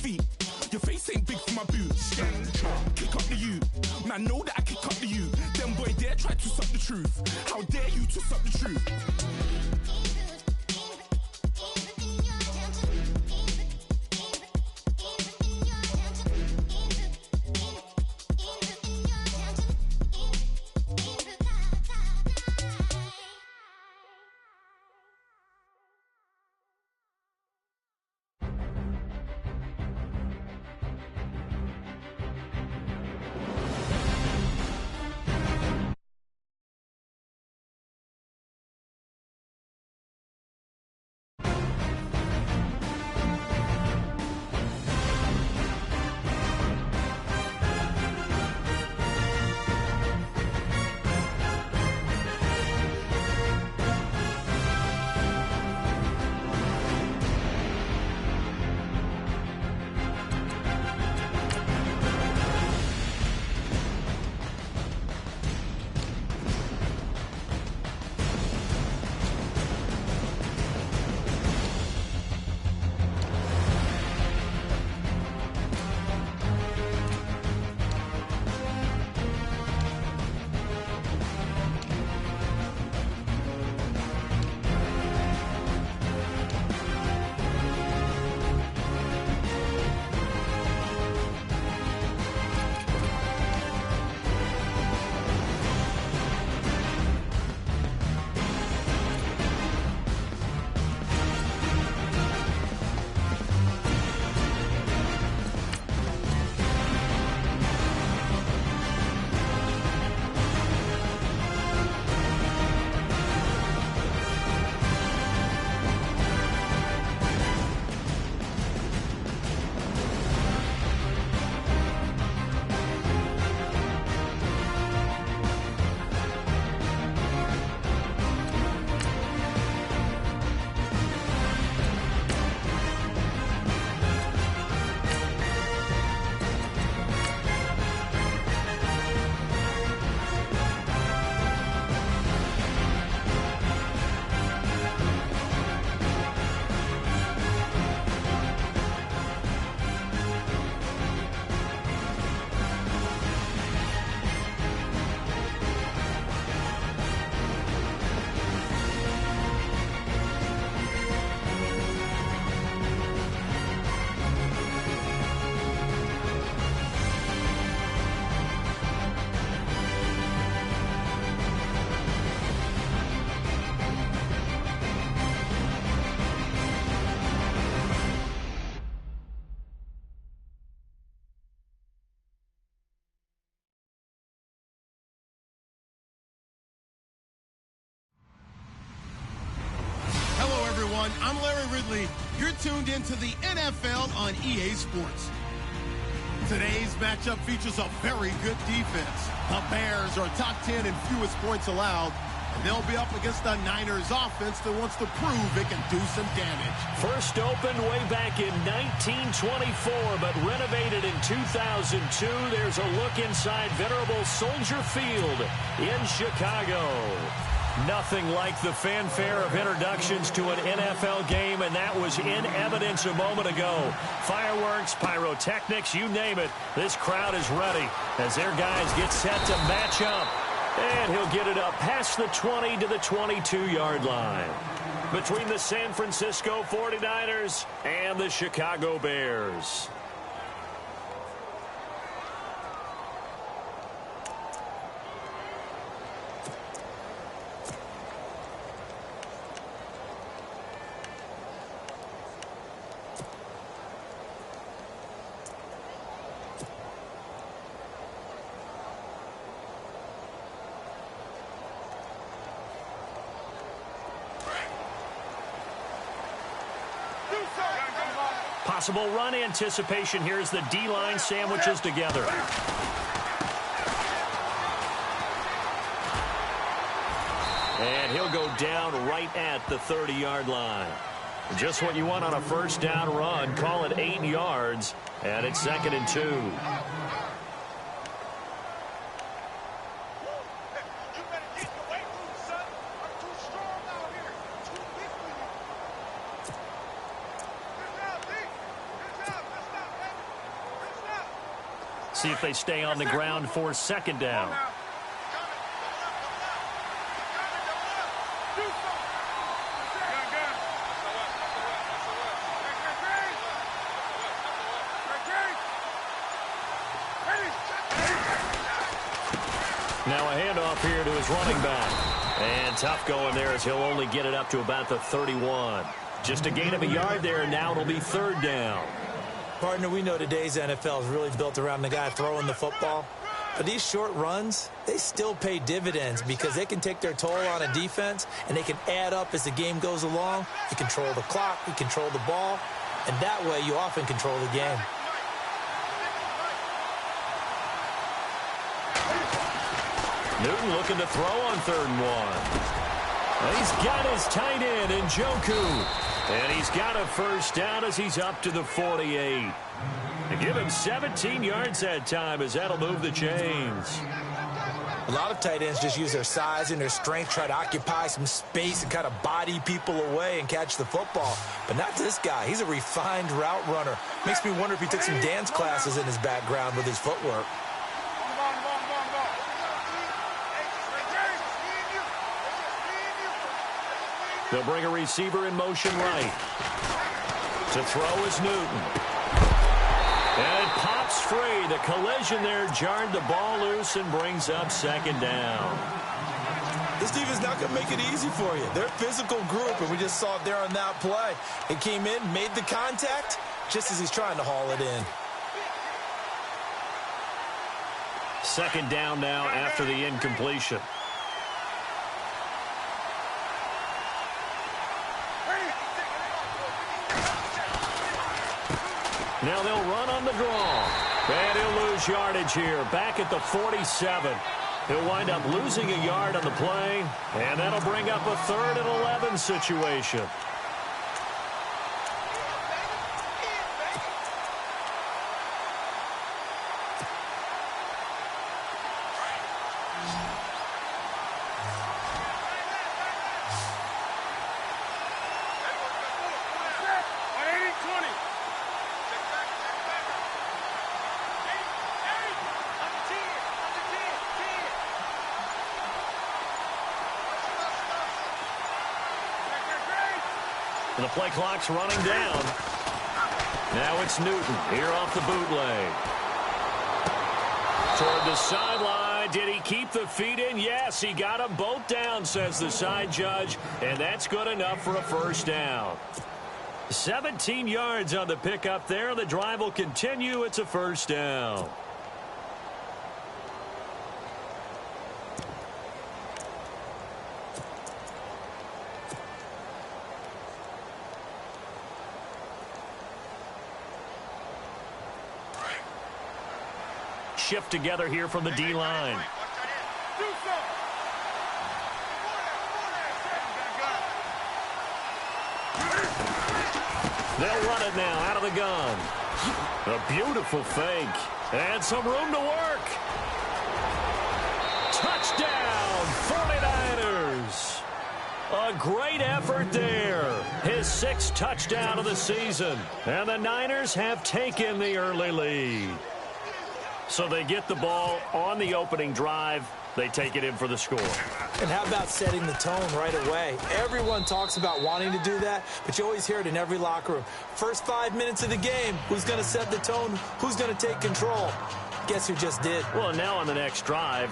feet. Your face ain't big for my boots. Kick up the you. Man, know that I kick up the you. Them boy dare try to suck the truth. How dare you to suck the truth? I'm Larry Ridley. You're tuned into the NFL on EA Sports. Today's matchup features a very good defense. The Bears are top 10 in fewest points allowed, and they'll be up against the Niners offense that wants to prove it can do some damage. First opened way back in 1924, but renovated in 2002. There's a look inside venerable Soldier Field in Chicago. Nothing like the fanfare of introductions to an NFL game, and that was in evidence a moment ago. Fireworks, pyrotechnics, you name it. This crowd is ready as their guys get set to match up. And he'll get it up past the 20 to the 22-yard line. Between the San Francisco 49ers and the Chicago Bears. Possible run anticipation here as the D-line sandwiches together. And he'll go down right at the 30-yard line. Just what you want on a first down run. Call it 8 yards, and it's 2nd and 2. See if they stay on the ground for second down. Now a handoff here to his running back. And tough going there as he'll only get it up to about the 31. Just a gain of a yard there. Now it'll be third down. Partner, we know today's NFL is really built around the guy throwing the football. But these short runs, they still pay dividends because they can take their toll on a defense and they can add up as the game goes along. You control the clock, you control the ball, and that way you often control the game. Newton looking to throw on 3rd and 1. Well, he's got his tight end in Njoku. And he's got a first down as he's up to the 48. They give him 17 yards that time as that'll move the chains. A lot of tight ends just use their size and their strength, try to occupy some space and kind of body people away and catch the football. But not this guy. He's a refined route runner. Makes me wonder if he took some dance classes in his background with his footwork. They'll bring a receiver in motion right. To throw is Newton. And it pops free. The collision there jarred the ball loose and brings up second down. This defense not going to make it easy for you. They're a physical group, and we just saw it there on that play. It came in, made the contact, just as he's trying to haul it in. Second down now after the incompletion. Now they'll run on the draw. And he'll lose yardage here. Back at the 47. He'll wind up losing a yard on the play. And that'll bring up a 3rd and 11 situation. The play clock's running down. Now it's Newton here off the bootleg. Toward the sideline. Did he keep the feet in? Yes, he got them both down, says the side judge. And that's good enough for a first down. 17 yards on the pickup there. The drive will continue. It's a first down. Shift together here from the D-line. They'll run it now out of the gun. A beautiful fake. And some room to work. Touchdown, 49ers. A great effort there. His 6th touchdown of the season. And the Niners have taken the early lead. So they get the ball on the opening drive. They take it in for the score. And how about setting the tone right away? Everyone talks about wanting to do that, but you always hear it in every locker room. First 5 minutes of the game, who's going to set the tone? Who's going to take control? Guess who just did? Well, now on the next drive,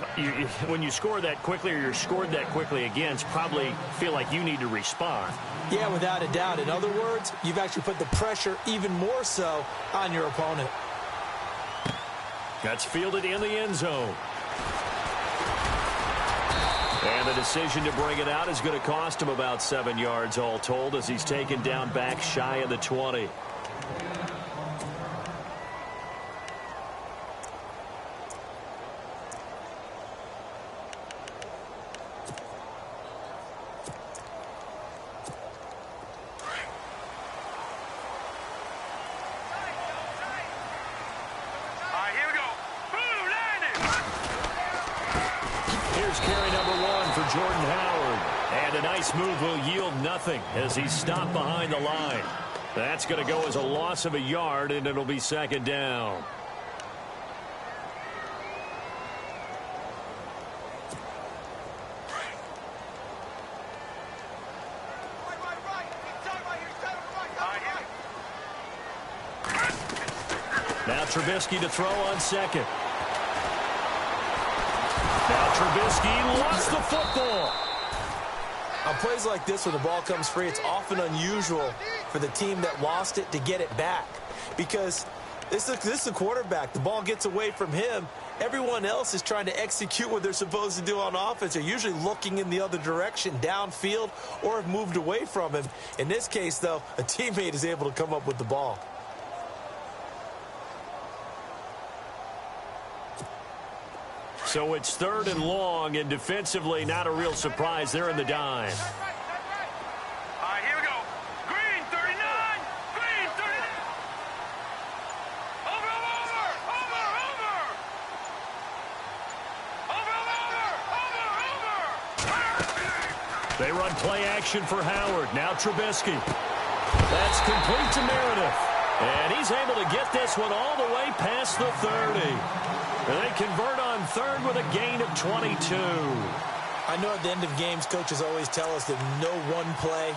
when you score that quickly or you're scored that quickly again, probably feel like you need to respond. Yeah, without a doubt. In other words, you've actually put the pressure even more so on your opponent. That's fielded in the end zone. And the decision to bring it out is going to cost him about 7 yards all told as he's taken down back shy of the 20. Move will yield nothing as he's stopped behind the line. That's going to go as a loss of a yard, and it'll be second down. Now Trubisky to throw on second. Now Trubisky lost the football. On plays like this, when the ball comes free, it's often unusual for the team that lost it to get it back. Because this is a quarterback. The ball gets away from him. Everyone else is trying to execute what they're supposed to do on offense. They're usually looking in the other direction, downfield, or have moved away from him. In this case, though, a teammate is able to come up with the ball. So it's 3rd and long, and defensively, not a real surprise. They're in the dime. All right, here we go. Green, 39. Green, 39. Over. They run play action for Howard. Now Trubisky. That's complete to Meredith. And he's able to get this one all the way past the 30. And they convert on 3rd with a gain of 22. I know at the end of games, coaches always tell us that no one play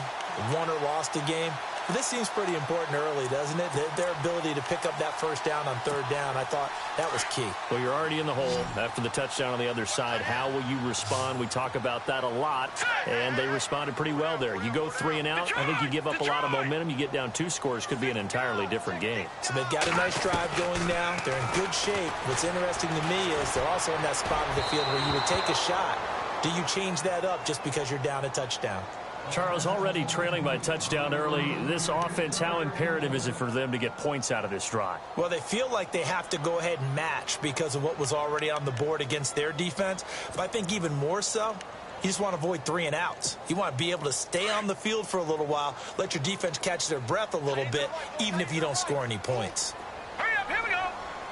won or lost a game. But this seems pretty important early, doesn't it? Their ability to pick up that first down on 3rd down, I thought that was key. Well, you're already in the hole after the touchdown on the other side. How will you respond? We talk about that a lot, and they responded pretty well there. You go 3 and out, I think you give up a lot of momentum. You get down 2 scores, could be an entirely different game. So they've got a nice drive going now. They're in good shape. What's interesting to me is they're also in that spot of the field where you would take a shot. Do you change that up just because you're down a touchdown? Charles, already trailing by touchdown early. This offense, how imperative is it for them to get points out of this drive? Well, they feel like they have to go ahead and match because of what was already on the board against their defense. But I think even more so, you just want to avoid 3 and outs. You want to be able to stay on the field for a little while, let your defense catch their breath a little bit, even if you don't score any points. Hurry up, here we go.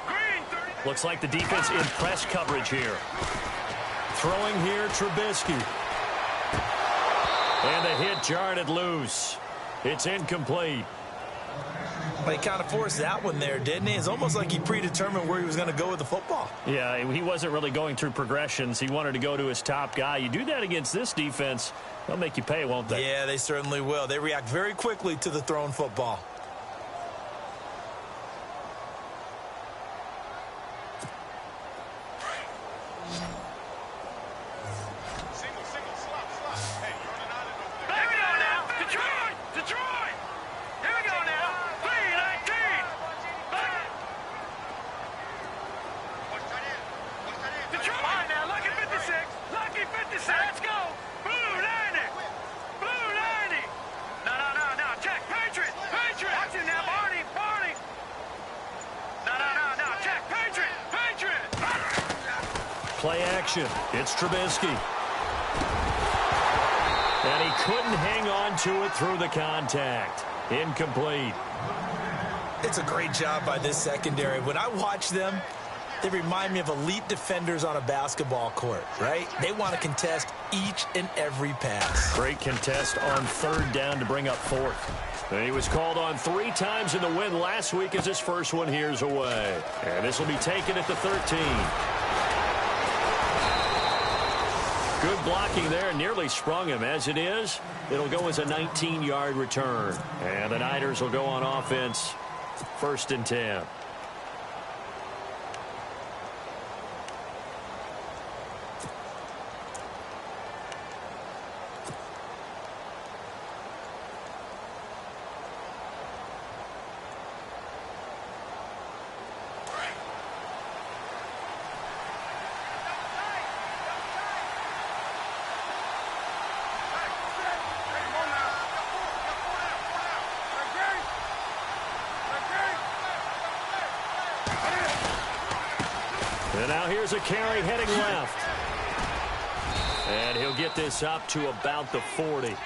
Green, 30. Looks like the defense in press coverage here. Throwing here, Trubisky. And the hit jarred it loose. It's incomplete. Well, he kind of forced that one there, didn't he? It's almost like he predetermined where he was going to go with the football. Yeah, he wasn't really going through progressions. He wanted to go to his top guy. You do that against this defense, they'll make you pay, won't they? Yeah, they certainly will. They react very quickly to the thrown football. Play action. It's Trubisky. And he couldn't hang on to it through the contact. Incomplete. It's a great job by this secondary. When I watch them, they remind me of elite defenders on a basketball court, right? They want to contest each and every pass. Great contest on 3rd down to bring up 4th. And he was called on 3 times in the win last week as his first one here's away. And this will be taken at the 13. Good blocking there, nearly sprung him. As it is, it'll go as a 19-yard return. And the Niners will go on offense, 1st and 10. And now here's a carry heading left. And he'll get this up to about the 40.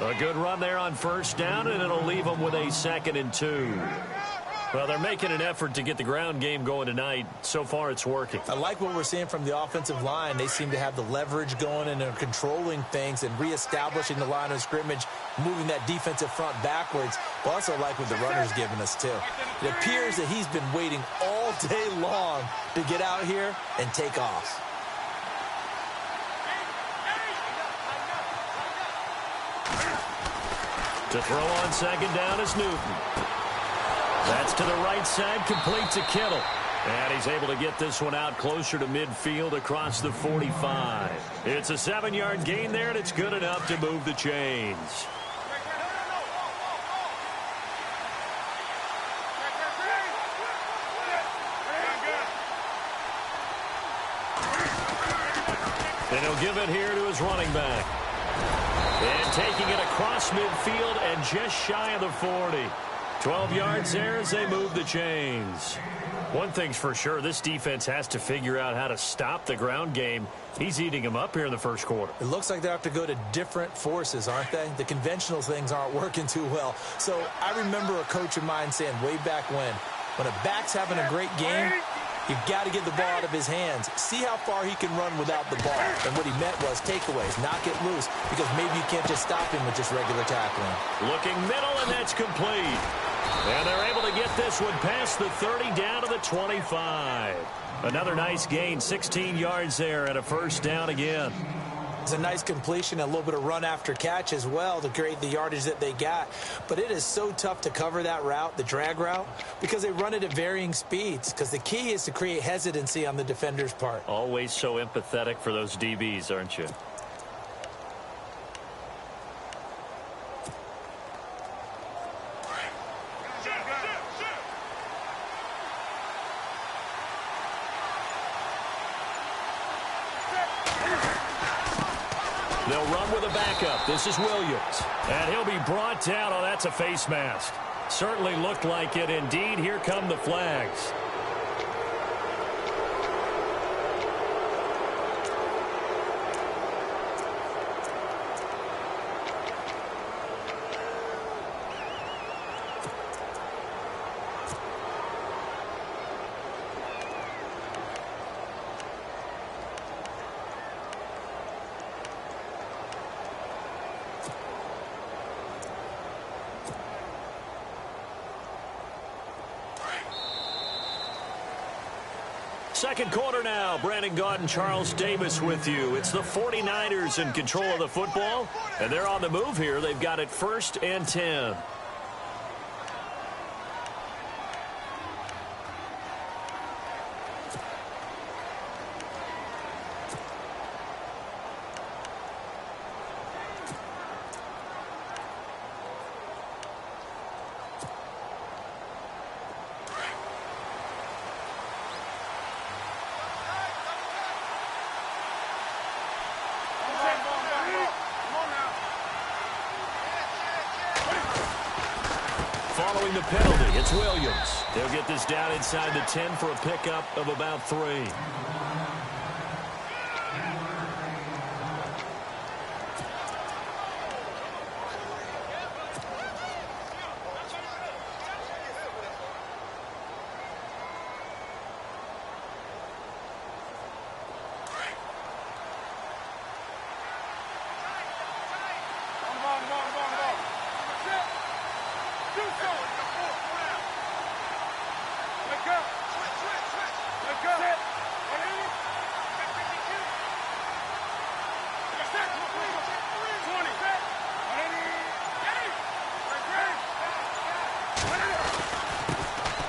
A good run there on 1st down, and it'll leave him with a 2nd and 2. Well, they're making an effort to get the ground game going tonight. So far, it's working. I like what we're seeing from the offensive line. They seem to have the leverage going, and they're controlling things and reestablishing the line of scrimmage, moving that defensive front backwards. But also like what the runner's giving us, too. It appears that he's been waiting all day long to get out here and take off. To throw on 2nd down is Newton. That's to the right side, complete to Kittle. And he's able to get this one out closer to midfield across the 45. It's a 7-yard gain there, and it's good enough to move the chains. And he'll give it here to his running back. And taking it across midfield and just shy of the 40. 12 yards there as they move the chains. One thing's for sure, this defense has to figure out how to stop the ground game. He's eating them up here in the first quarter. It looks like they have to go to different forces, aren't they? The conventional things aren't working too well. So I remember a coach of mine saying way back when a back's having a great game, you've got to get the ball out of his hands. See how far he can run without the ball. And what he meant was takeaways, knock it loose, because maybe you can't just stop him with just regular tackling. Looking middle, and that's complete. And they're able to get this one past the 30 down to the 25. Another nice gain, 16 yards there, and a first down again. It's a nice completion, a little bit of run after catch as well to create the yardage that they got. But it is so tough to cover that route, the drag route, because they run it at varying speeds. Because the key is to create hesitancy on the defender's part. Always so empathetic for those DBs, aren't you? They'll run with a backup. This is Williams. And he'll be brought down. Oh, that's a face mask. Certainly looked like it. Indeed, here come the flags. Second quarter now. Brandon Gaudin, Charles Davis with you. It's the 49ers in control of the football, and they're on the move here. They've got it 1st and 10. Following the penalty, it's Williams. They'll get this down inside the 10 for a pickup of about 3.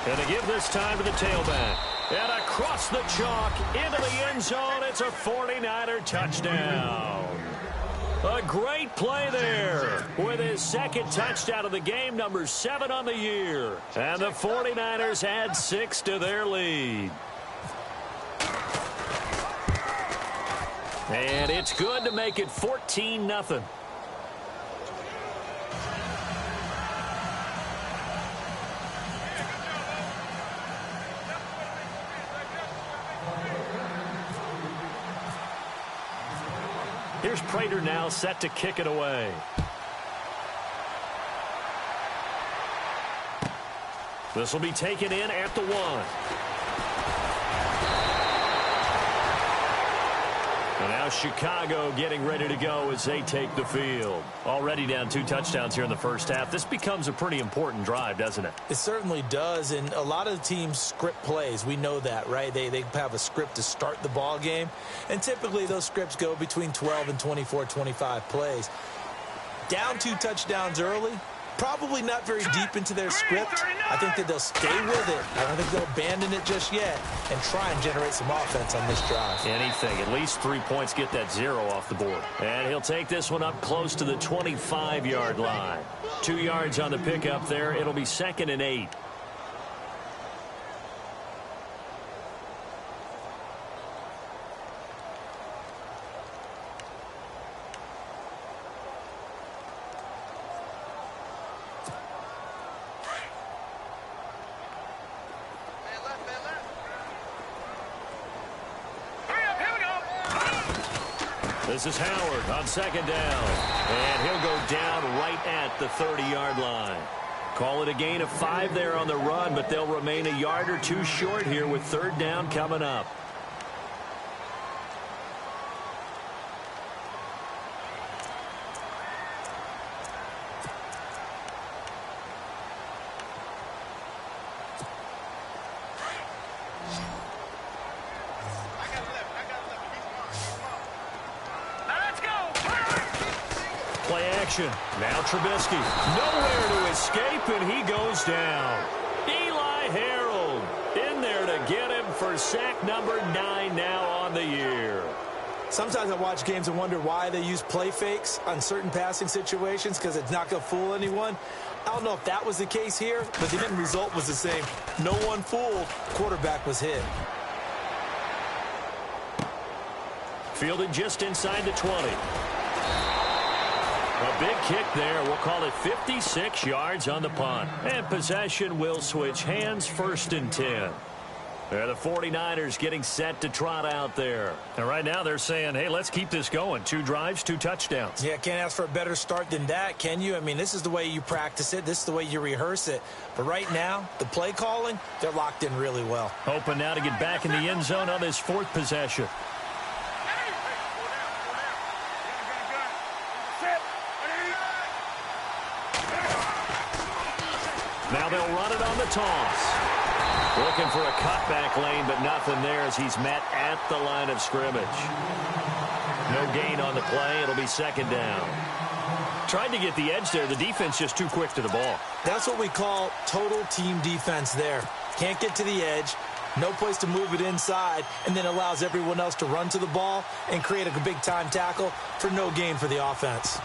And they give this time to the tailback. And across the chalk into the end zone. It's a 49er touchdown. A great play there with his second touchdown of the game, number 7 on the year. And the 49ers add 6 to their lead. And it's good to make it 14-0. Here's Prater now set to kick it away. This will be taken in at the 1. And now Chicago getting ready to go as they take the field. Already down 2 touchdowns here in the first half. This becomes a pretty important drive, doesn't it? It certainly does, and a lot of the teams script plays. We know that, right? They have a script to start the ball game, and typically those scripts go between 12 and 24, 25 plays. Down 2 touchdowns early, Probably not very deep into their script. I think that they'll stay with it. I don't think they'll abandon it just yet and try and generate some offense on this drive. Anything. At least 3 points, get that 0 off the board. And he'll take this one up close to the 25-yard line. 2 yards on the pickup there. It'll be 2nd and 8. This is Howard on 2nd down. And he'll go down right at the 30-yard line. Call it a gain of 5 there on the run, but they'll remain a yard or 2 short here with 3rd down coming up. Now Trubisky, nowhere to escape, and he goes down. Eli Harold in there to get him for sack number 9 now on the year. Sometimes I watch games and wonder why they use play fakes on certain passing situations because it's not going to fool anyone. I don't know if that was the case here, but the end result was the same. No one fooled. Quarterback was hit. Fielded just inside the 20. A big kick there. We'll call it 56 yards on the punt. And possession will switch hands, 1st and 10. They're the 49ers getting set to trot out there. And right now they're saying, hey, let's keep this going. 2 drives, 2 touchdowns. Yeah, can't ask for a better start than that, can you? I mean, this is the way you practice it. This is the way you rehearse it. But right now, the play calling, they're locked in really well. Hoping now to get back in the end zone on this 4th possession. Now they'll run it on the toss. Looking for a cutback lane, but nothing there as he's met at the line of scrimmage. No gain on the play. It'll be 2nd down. Tried to get the edge there. The defense just too quick to the ball. That's what we call total team defense there. Can't get to the edge. No place to move it inside, and then allows everyone else to run to the ball and create a big-time tackle for no gain for the offense.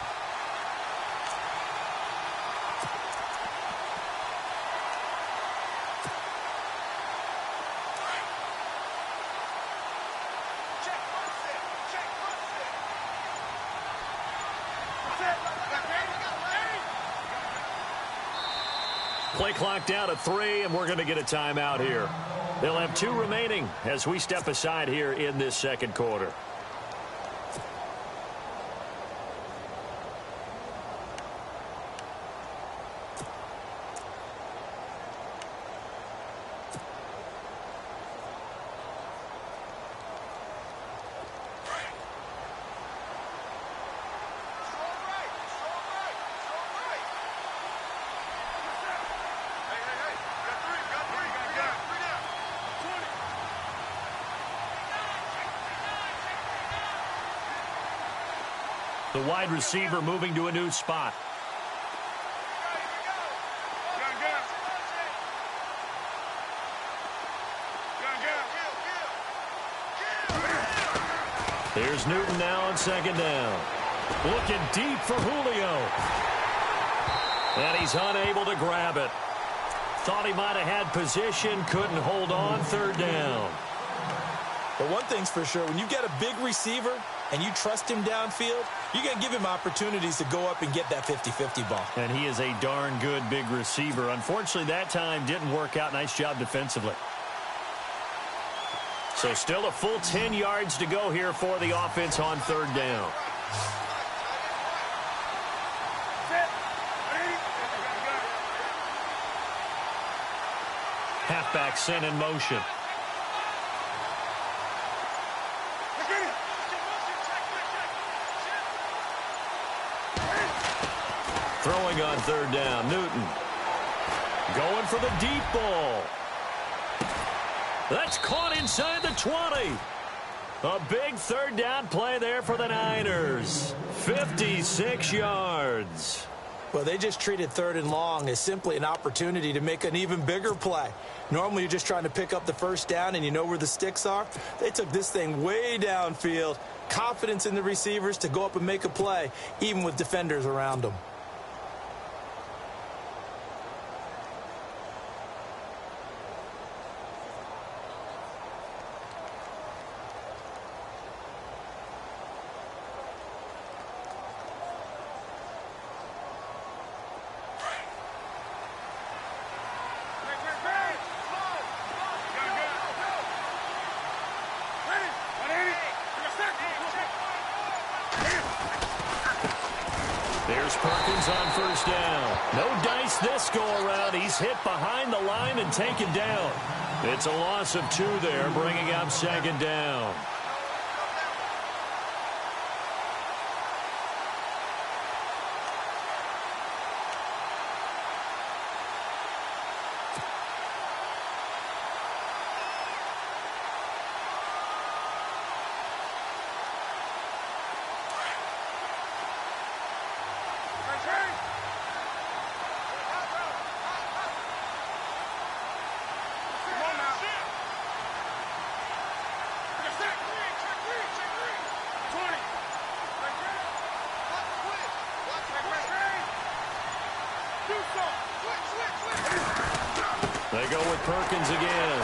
Play clock down to 3, and we're going to get a timeout here. They'll have 2 remaining as we step aside here in this 2nd quarter. The wide receiver moving to a new spot. Here's Newton now on 2nd down. Looking deep for Julio. And he's unable to grab it. Thought he might have had position, couldn't hold on, 3rd down. But one thing's for sure, when you get a big receiver and you trust him downfield, you're going to give him opportunities to go up and get that 50-50 ball. And he is a darn good big receiver. Unfortunately, that time didn't work out. Nice job defensively. So still a full 10 yards to go here for the offense on 3rd down. Halfback sent in motion. Throwing on 3rd down, Newton. Going for the deep ball. That's caught inside the 20. A big 3rd down play there for the Niners. 56 yards. Well, they just treated 3rd and long as simply an opportunity to make an even bigger play. Normally, you're just trying to pick up the first down and you know where the sticks are. They took this thing way downfield. Confidence in the receivers to go up and make a play, even with defenders around them. There's Perkins on first down. No dice this go-around. He's hit behind the line and taken down. It's a loss of 2 there, bringing up 2nd down. They go with Perkins again.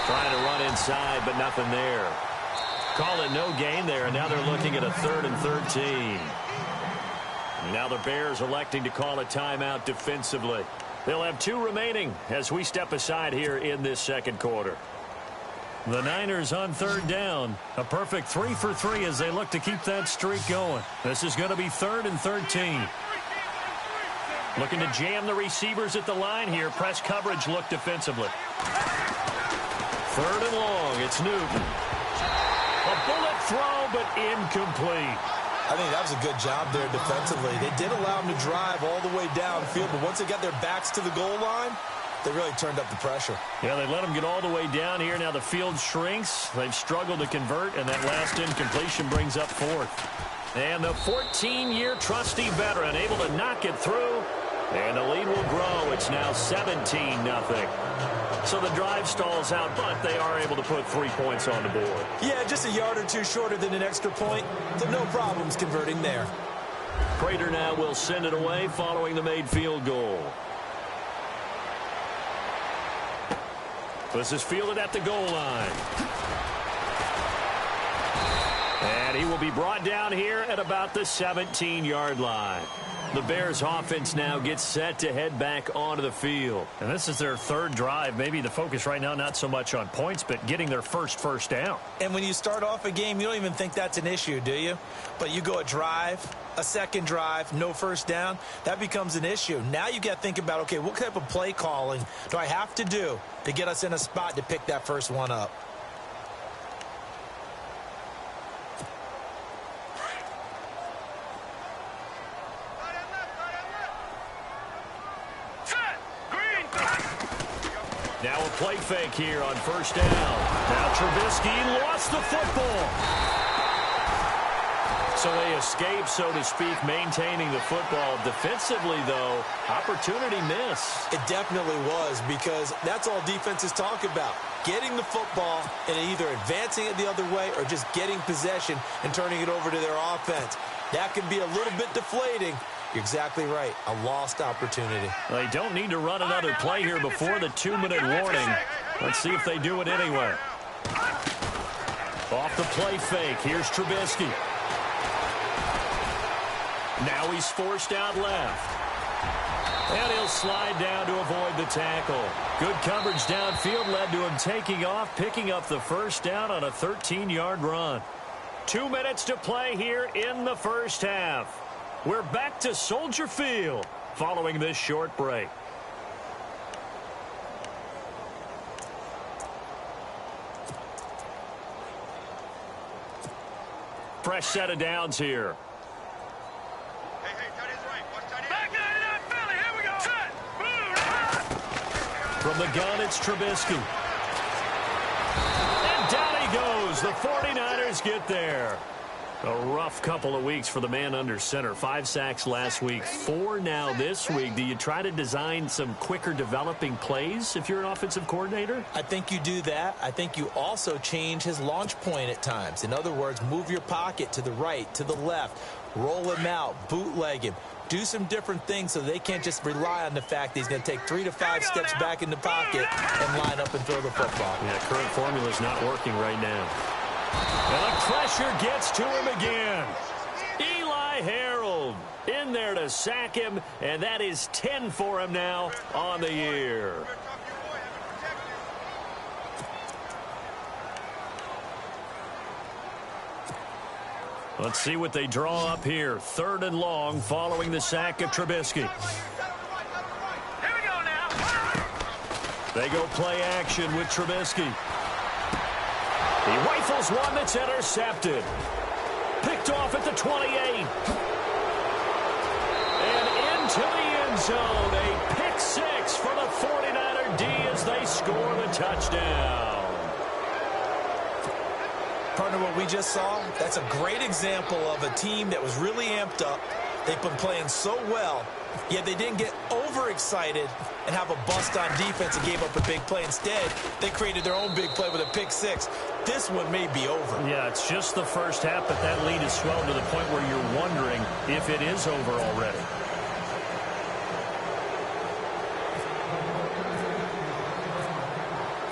Trying to run inside, but nothing there. Call it no gain there, and now they're looking at a 3rd and 13. Now the Bears electing to call a timeout defensively. They'll have 2 remaining as we step aside here in this 2nd quarter. The Niners on 3rd down. A perfect 3 for 3 as they look to keep that streak going. This is going to be 3rd and 13. Looking to jam the receivers at the line here. Press coverage look defensively. 3rd and long. It's Newton. A bullet throw, but incomplete. I think that was a good job there defensively. They did allow them to drive all the way downfield, but once they got their backs to the goal line, they really turned up the pressure. Yeah, they let them get all the way down here. Now the field shrinks. They've struggled to convert, and that last incompletion brings up 4th. And the 14-year trusty veteran able to knock it through. And the lead will grow. It's now 17-0. So the drive stalls out, but they are able to put 3 points on the board. Yeah, just a yard or 2 shorter than an extra point. So no problems converting there. Prater now will send it away following the made field goal. This is fielded at the goal line. And he will be brought down here at about the 17-yard line. The Bears offense now gets set to head back onto the field. And this is their 3rd drive. Maybe the focus right now not so much on points, but getting their first down. And when you start off a game, you don't even think that's an issue, do you? But you go a drive, a 2nd drive, no first down, that becomes an issue. Now you got to think about, okay, what type of play calling do I have to do to get us in a spot to pick that first one up? Now a play fake here on first down. Now Trubisky lost the football. So they escape, so to speak, maintaining the football. Defensively, though, opportunity miss. It definitely was, because that's all defenses talk about. Getting the football and either advancing it the other way or just getting possession and turning it over to their offense. That can be a little bit deflating. You're exactly right. A lost opportunity. They don't need to run another play here before the 2-minute warning. Let's see if they do it anyway. Off the play fake. Here's Trubisky. Now he's forced out left. And he'll slide down to avoid the tackle. Good coverage downfield led to him taking off, picking up the first down on a 13-yard run. 2 minutes to play here in the first half. We're back to Soldier Field following this short break. Fresh set of downs here. From the gun, it's Trubisky. And down he goes. The 49ers get there. A rough couple of weeks for the man under center. 5 sacks last week, 4 now this week. Do you try to design some quicker developing plays if you're an offensive coordinator? I think you do that. I think you also change his launch point at times. In other words, move your pocket to the right, to the left, roll him out, bootleg him. Do some different things so they can't just rely on the fact that he's going to take 3 to 5 steps back in the pocket and line up and throw the football. Yeah, current formula is not working right now. And the pressure gets to him again. Eli Harold in there to sack him, and that is 10 for him now on the year. Let's see what they draw up here. 3rd and long following the sack of Trubisky. Here we go now. They go play action with Trubisky. He rifles one that's intercepted. Picked off at the 28. And into the end zone. A pick 6 for the 49er D as they score the touchdown. Partner, what we just saw, that's a great example of a team that was really amped up. They've been playing so well, yet they didn't get overexcited and have a bust on defense and gave up a big play. Instead, they created their own big play with a pick 6. This one may be over. Yeah, it's just the first half, but that lead has swelled to the point where you're wondering if it is over already.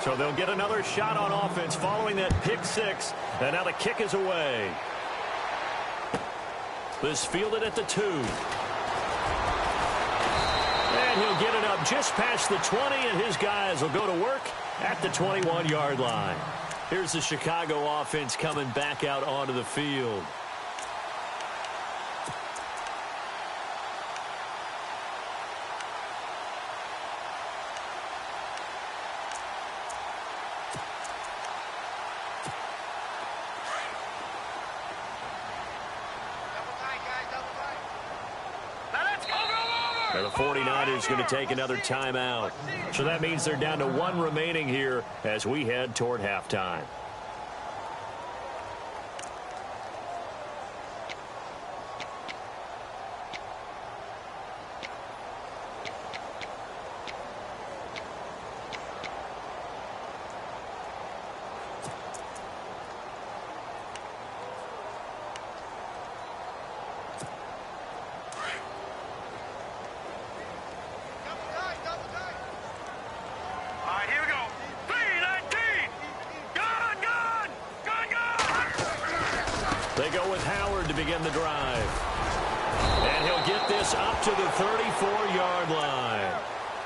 So they'll get another shot on offense following that pick 6, and now the kick is away. This fielded at the 2. And he'll get it up just past the 20, and his guys will go to work at the 21-yard line. Here's the Chicago offense coming back out onto the field. The 49ers going to take another timeout. So that means they're down to 1 remaining here as we head toward halftime. They go with Howard to begin the drive. And he'll get this up to the 34-yard line.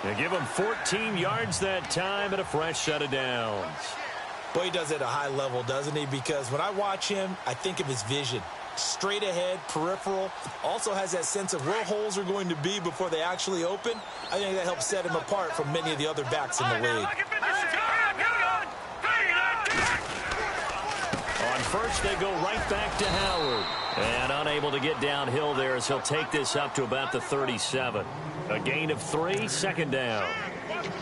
They give him 14 yards that time and a fresh set of downs. Boy, he does it at a high level, doesn't he? Because when I watch him, I think of his vision. Straight ahead, peripheral. Also has that sense of where holes are going to be before they actually open. I think that helps set him apart from many of the other backs in the league. On first, they go right back to Howard. And unable to get downhill there as he'll take this up to about the 37. A gain of 3, 2nd down.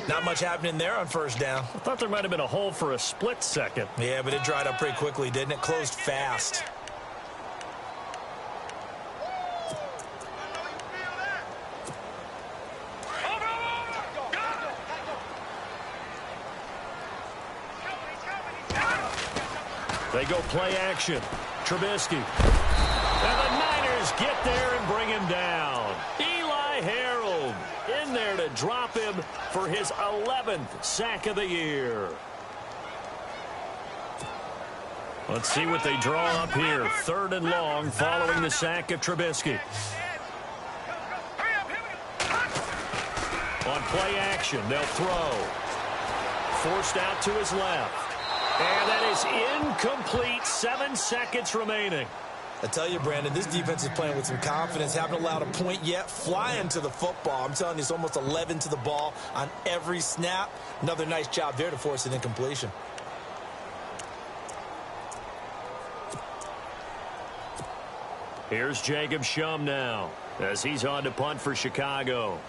Not much happening there on first down. I thought there might have been a hole for a split second. Yeah, but it dried up pretty quickly, didn't it? Closed fast. They go play action. Trubisky. And the Niners get there and bring him down. Eli Harold in there to drop him for his 11th sack of the year. Let's see what they draw up here. 3rd and long following the sack of Trubisky. On play action, they'll throw. Forced out to his left. And that is incomplete. 7 seconds remaining. I tell you, Brandon, this defense is playing with some confidence. Haven't allowed a point yet. Flying to the football. I'm telling you, it's almost 11 to the ball on every snap. Another nice job there to force an incompletion. Here's Jacob Schum now as he's on to punt for Chicago.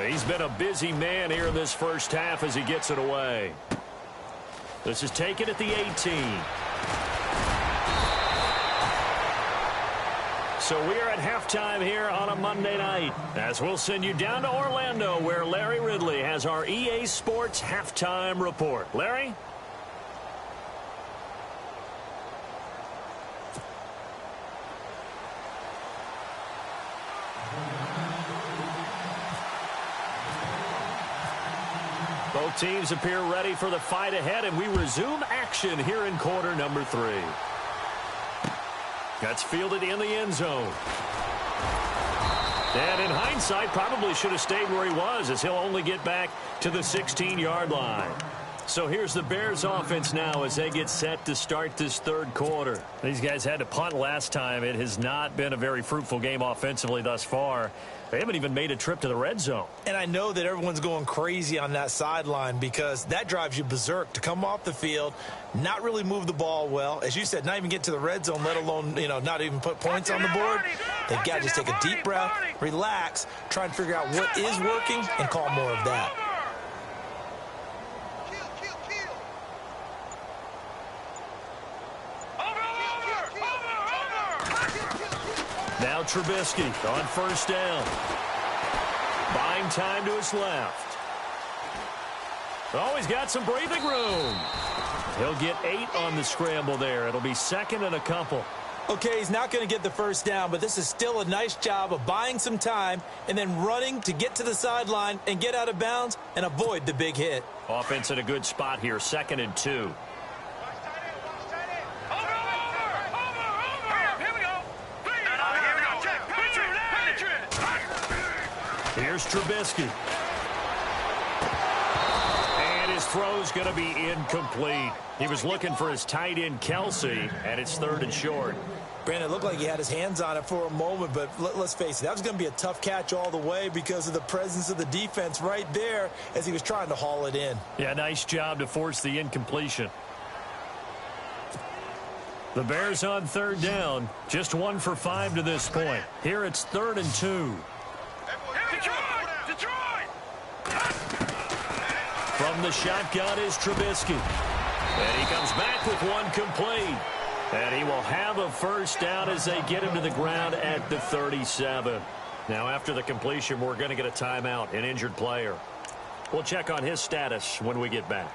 He's been a busy man here in this first half as he gets it away. This is taken at the 18. So we are at halftime here on a Monday night, as we'll send you down to Orlando, where Larry Ridley has our EA Sports halftime report. Larry? Both teams appear ready for the fight ahead, and we resume action here in quarter number 3. That's fielded in the end zone. And in hindsight, probably should have stayed where he was, as he'll only get back to the 16-yard line. So here's the Bears offense now as they get set to start this third quarter. These guys had to punt last time. It has not been a very fruitful game offensively thus far. They haven't even made a trip to the red zone. And I know that everyone's going crazy on that sideline because that drives you berserk to come off the field, not really move the ball well. As you said, not even get to the red zone, let alone, not even put points on the board. They've got to just take a deep breath, relax, try and figure out what is working, and call more of that. Now Trubisky on first down. Buying time to his left. Oh, he's got some breathing room. He'll get 8 on the scramble there. It'll be second and a couple. Okay, he's not going to get the first down, but this is still a nice job of buying some time and then running to get to the sideline and get out of bounds and avoid the big hit. Offense in a good spot here, second and 2. Here's Trubisky. And his throw's going to be incomplete. He was looking for his tight end, Kelsey, and it's third and short. Brandon, it looked like he had his hands on it for a moment, but let's face it, that was going to be a tough catch all the way because of the presence of the defense right there as he was trying to haul it in. Yeah, nice job to force the incompletion. The Bears on third down, just 1 for 5 to this point. Here it's third and 2. From the shotgun is Trubisky. And he comes back with one complete. And he will have a first down as they get him to the ground at the 37. Now, after the completion, we're going to get a timeout, an injured player. We'll check on his status when we get back.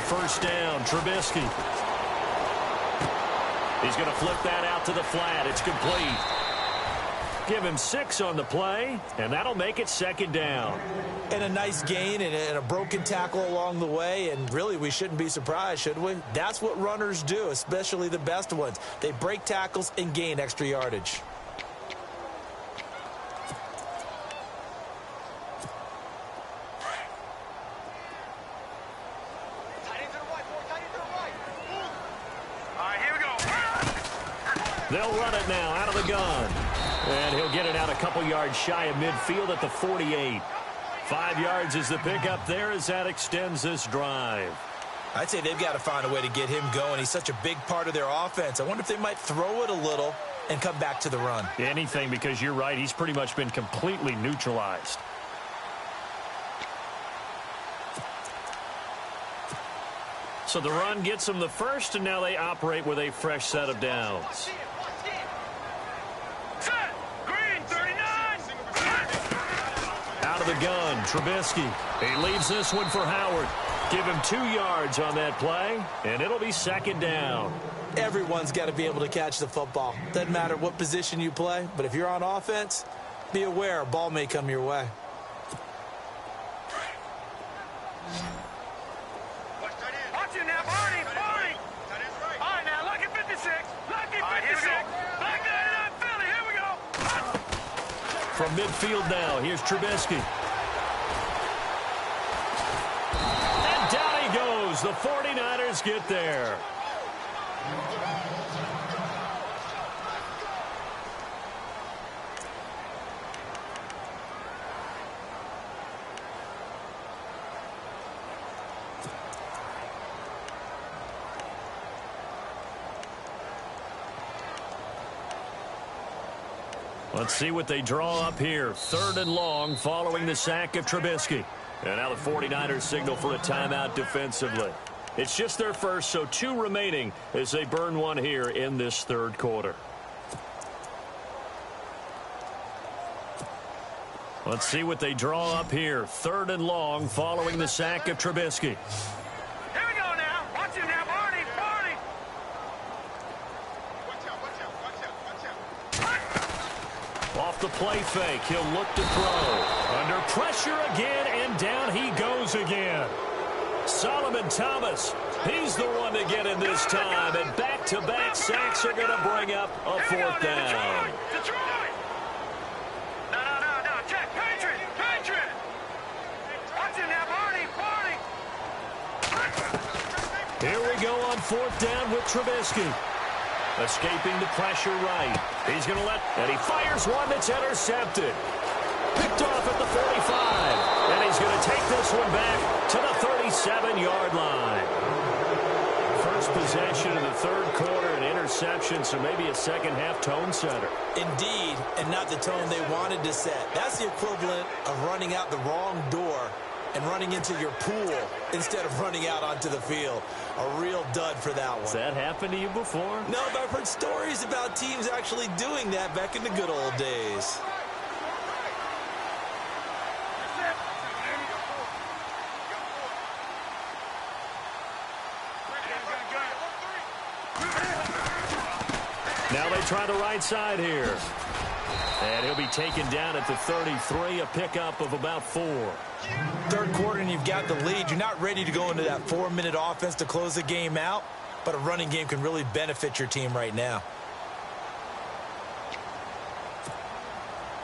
First down, Trubisky. He's going to flip that out to the flat. It's complete. Give him 6 on the play, and that'll make it second down. And a nice gain and a broken tackle along the way, and really we shouldn't be surprised, should we? That's what runners do, especially the best ones. They break tackles and gain extra yardage. They'll run it now out of the gun. And he'll get it out a couple yards shy of midfield at the 48. 5 yards is the pickup there as that extends this drive. I'd say they've got to find a way to get him going. He's such a big part of their offense. I wonder if they might throw it a little and come back to the run. Anything, because you're right. He's pretty much been completely neutralized. So the run gets them the first, and now they operate with a fresh set of downs. Out of the gun, Trubisky. He leaves this one for Howard. Give him 2 yards on that play, and it'll be second down. Everyone's got to be able to catch the football. Doesn't matter what position you play, but if you're on offense, be aware a ball may come your way. From midfield now, here's Trubisky. And down he goes. The 49ers get there. Let's see what they draw up here. 3rd and long following the sack of Trubisky. And now the 49ers signal for a timeout defensively. It's just their first, so 2 remaining as they burn one here in this 3rd quarter. Let's see what they draw up here. 3rd and long following the sack of Trubisky. Here we go now. Watch him now, Barney. Barney. Off the play fake, he'll look to throw. Under pressure again, and down he goes again. Solomon Thomas, he's the one to get in this time, and back-to-back sacks are going to bring up a 4th down. Detroit. No. Check. Patriot. Watch him now, Barney. Here we go on 4th down with Trubisky. Escaping the pressure right. He's going to and he fires one that's intercepted. Picked off at the 45. And he's going to take this one back to the 37-yard line. First possession in the 3rd quarter, an interception, so maybe a second-half tone setter. Indeed, and not the tone they wanted to set. That's the equivalent of running out the wrong door and running into your pool instead of running out onto the field. A real dud for that one. Has that happened to you before? No, but I've heard stories about teams actually doing that back in the good old days. Now they try the right side here. And he'll be taken down at the 33, a pickup of about 4. 3rd quarter and you've got the lead. You're not ready to go into that 4-minute offense to close the game out, but a running game can really benefit your team right now.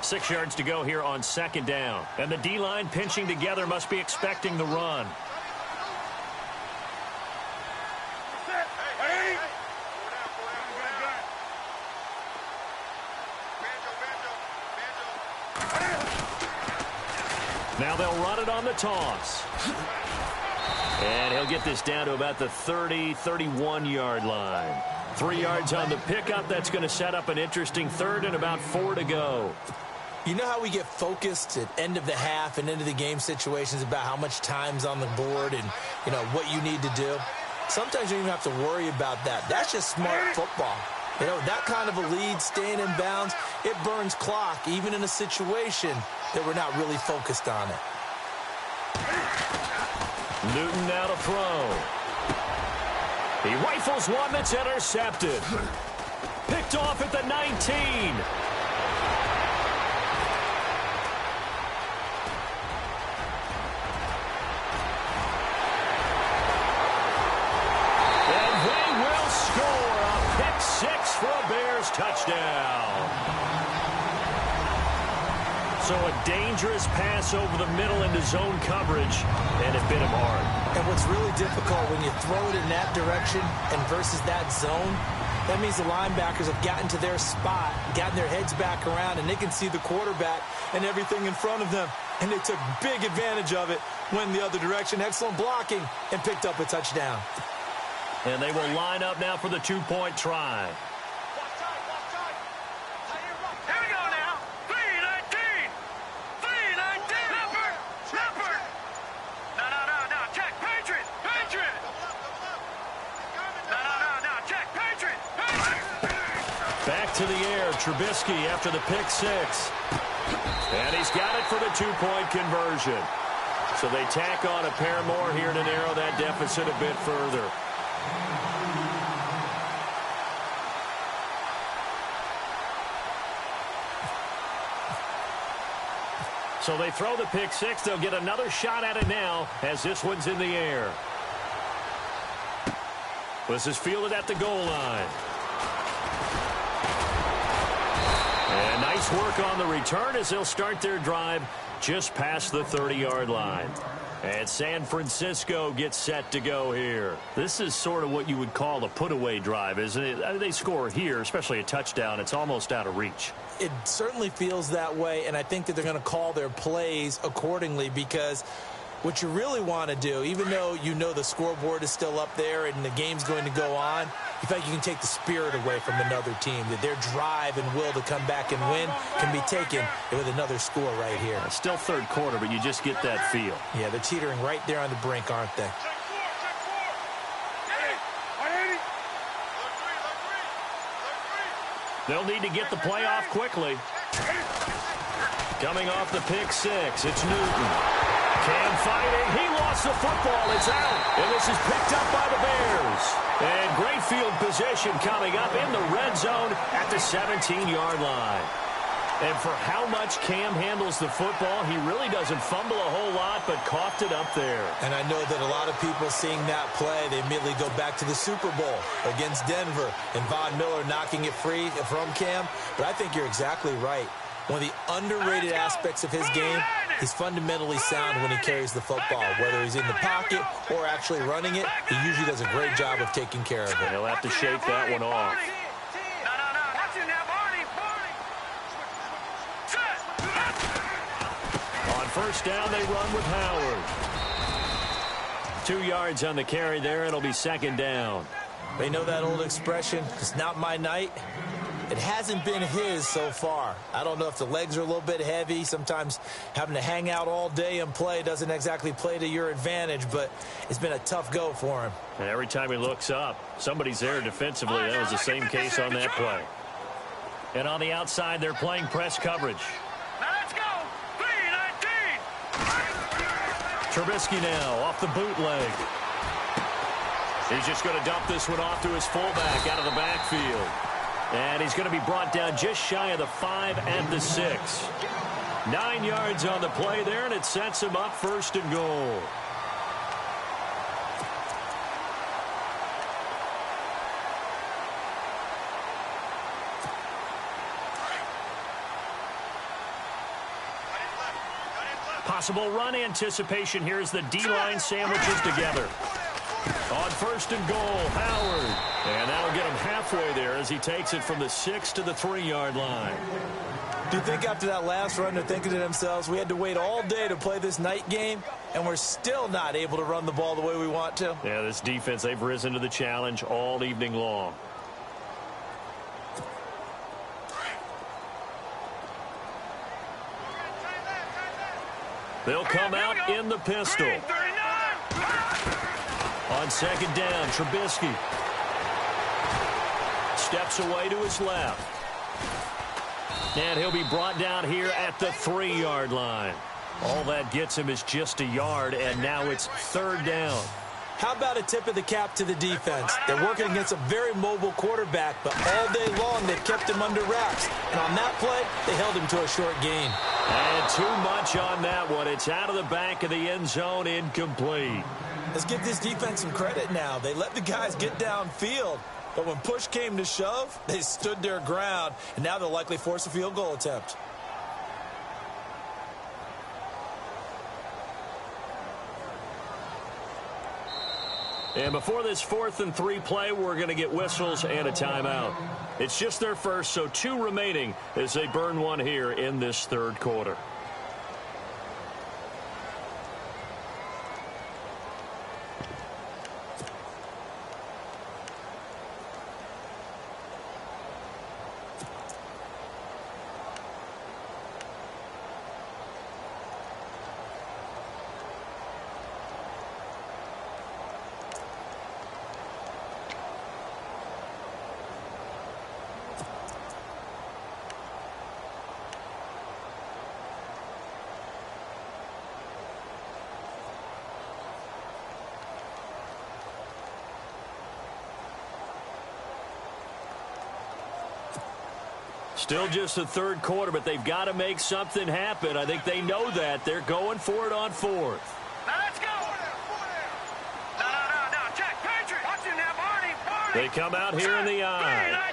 6 yards to go here on 2nd down. And the D-line pinching together must be expecting the run. Now they'll run it on the toss. And he'll get this down to about the 30, 31-yard line. 3 yards on the pickup. That's going to set up an interesting 3rd and about 4 to go. You know how we get focused at end of the half and end of the game situations about how much time's on the board and, you know, what you need to do? Sometimes you don't even have to worry about that. That's just smart football. You know, that kind of a lead, staying in bounds, it burns clock, even in a situation that we're not really focused on it. Newton now to throw. He rifles one that's intercepted. Picked off at the 19. For a Bears touchdown. So a dangerous pass over the middle into zone coverage, and it bit him hard. And what's really difficult when you throw it in that direction and versus that zone, that means the linebackers have gotten to their spot, gotten their heads back around, and they can see the quarterback and everything in front of them. And they took big advantage of it, went the other direction, excellent blocking, and picked up a touchdown. And they will line up now for the 2-point try. Back to the air, Trubisky after the pick 6. And he's got it for the 2-point conversion. So they tack on a pair more here to narrow that deficit a bit further. So they throw the pick 6. They'll get another shot at it now as this one's in the air. This is fielded at the goal line. And nice work on the return as they'll start their drive just past the 30-yard line. And San Francisco gets set to go here. This is sort of what you would call a put-away drive, isn't it? They score here, especially a touchdown. It's almost out of reach. It certainly feels that way, and I think that they're going to call their plays accordingly because What you really want to do, even though you know the scoreboard is still up there and the game's going to go on, you feel like you can take the spirit away from another team, that their drive and will to come back and win can be taken with another score right here. It's still third quarter, but you just get that feel. Yeah, they're teetering right there on the brink, aren't they? They'll need to get the play off quickly. Coming off the pick six, it's Newton. Cam fighting. He lost the football. It's out. And this is picked up by the Bears. And great field position coming up in the red zone at the 17-yard line. And for how much Cam handles the football, he really doesn't fumble a whole lot, but coughed it up there. And I know that a lot of people seeing that play, they immediately go back to the Super Bowl against Denver and Von Miller knocking it free from Cam. But I think you're exactly right. One of the underrated aspects of his game, he's fundamentally sound when he carries the football. Whether he's in the pocket or actually running it, he usually does a great job of taking care of it. He'll have to shake that one off. On first down, they run with Howard. 2 yards on the carry there. It'll be second down. They know that old expression, it's not my night. It hasn't been his so far. I don't know if the legs are a little bit heavy. Sometimes having to hang out all day and play doesn't exactly play to your advantage, but it's been a tough go for him. And every time he looks up, somebody's there defensively. That was the same case on that play. And on the outside, they're playing press coverage. Now let's go. 3-19. Trubisky now off the bootleg. He's just going to dump this one off to his fullback out of the backfield. And he's going to be brought down just shy of the 5 and the 6. 9 yards on the play there, and it sets him up first and goal. Possible run anticipation here as the D-line sandwiches together. On first and goal, Howard. And that'll get him halfway there as he takes it from the 6 to the 3-yard line. Do you think after that last run they're thinking to themselves, we had to wait all day to play this night game, and we're still not able to run the ball the way we want to? Yeah, this defense, they've risen to the challenge all evening long. They'll come out in the pistol. On second down, Trubisky steps away to his left. And he'll be brought down here at the 3-yard line. All that gets him is just a yard, and now it's third down. How about a tip of the cap to the defense? They're working against a very mobile quarterback, but all day long they've kept him under wraps. And on that play, they held him to a short gain. And too much on that one. It's out of the back of the end zone, incomplete. Let's give this defense some credit now. They let the guys get downfield, but when push came to shove, they stood their ground, and now they'll likely force a field goal attempt. And before this 4th and 3 play, we're going to get whistles and a timeout. It's just their first, so 2 remaining as they burn one here in this third quarter. Still just the third quarter, but they've got to make something happen. I think they know that. They're going for it on 4th. Now let's go. No. Check. Patriot. Watch him now, Barney. They come out here in the eye.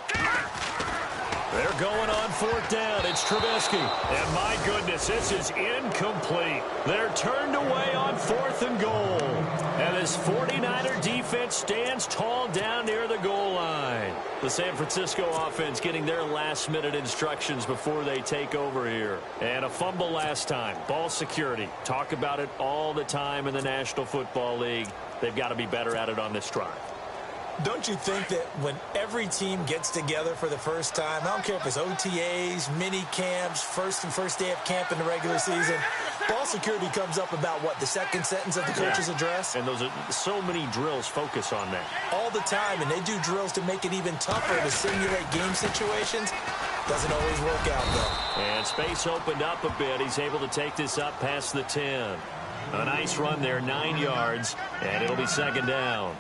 They're going on 4th down. It's Trubisky. And my goodness, this is incomplete. They're turned away on 4th and goal. And this 49er defense stands tall down near the goal line. The San Francisco offense getting their last-minute instructions before they take over here. And a fumble last time. Ball security. Talk about it all the time in the National Football League. They've got to be better at it on this drive. Don't you think that when every team gets together for the first time, I don't care if it's OTAs, mini camps, first day of camp in the regular season, ball security comes up about what, the second sentence of the coach's address? And those are so many drills focus on that. All the time, and they do drills to make it even tougher to simulate game situations. Doesn't always work out, though. And space opened up a bit. He's able to take this up past the 10. A nice run there, 9 yards, and it'll be 2nd down.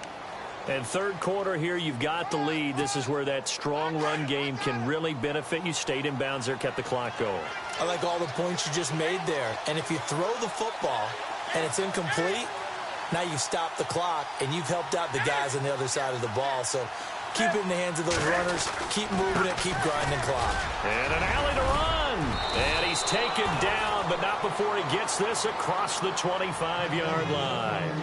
And 3rd quarter here, you've got the lead. This is where that strong run game can really benefit you. Stayed in bounds there, kept the clock going. I like all the points you just made there. And if you throw the football and it's incomplete, now you've stopped the clock and you've helped out the guys on the other side of the ball. So keep it in the hands of those runners. Keep moving it. Keep grinding clock. And an alley to run. And he's taken down, but not before he gets this across the 25-yard line.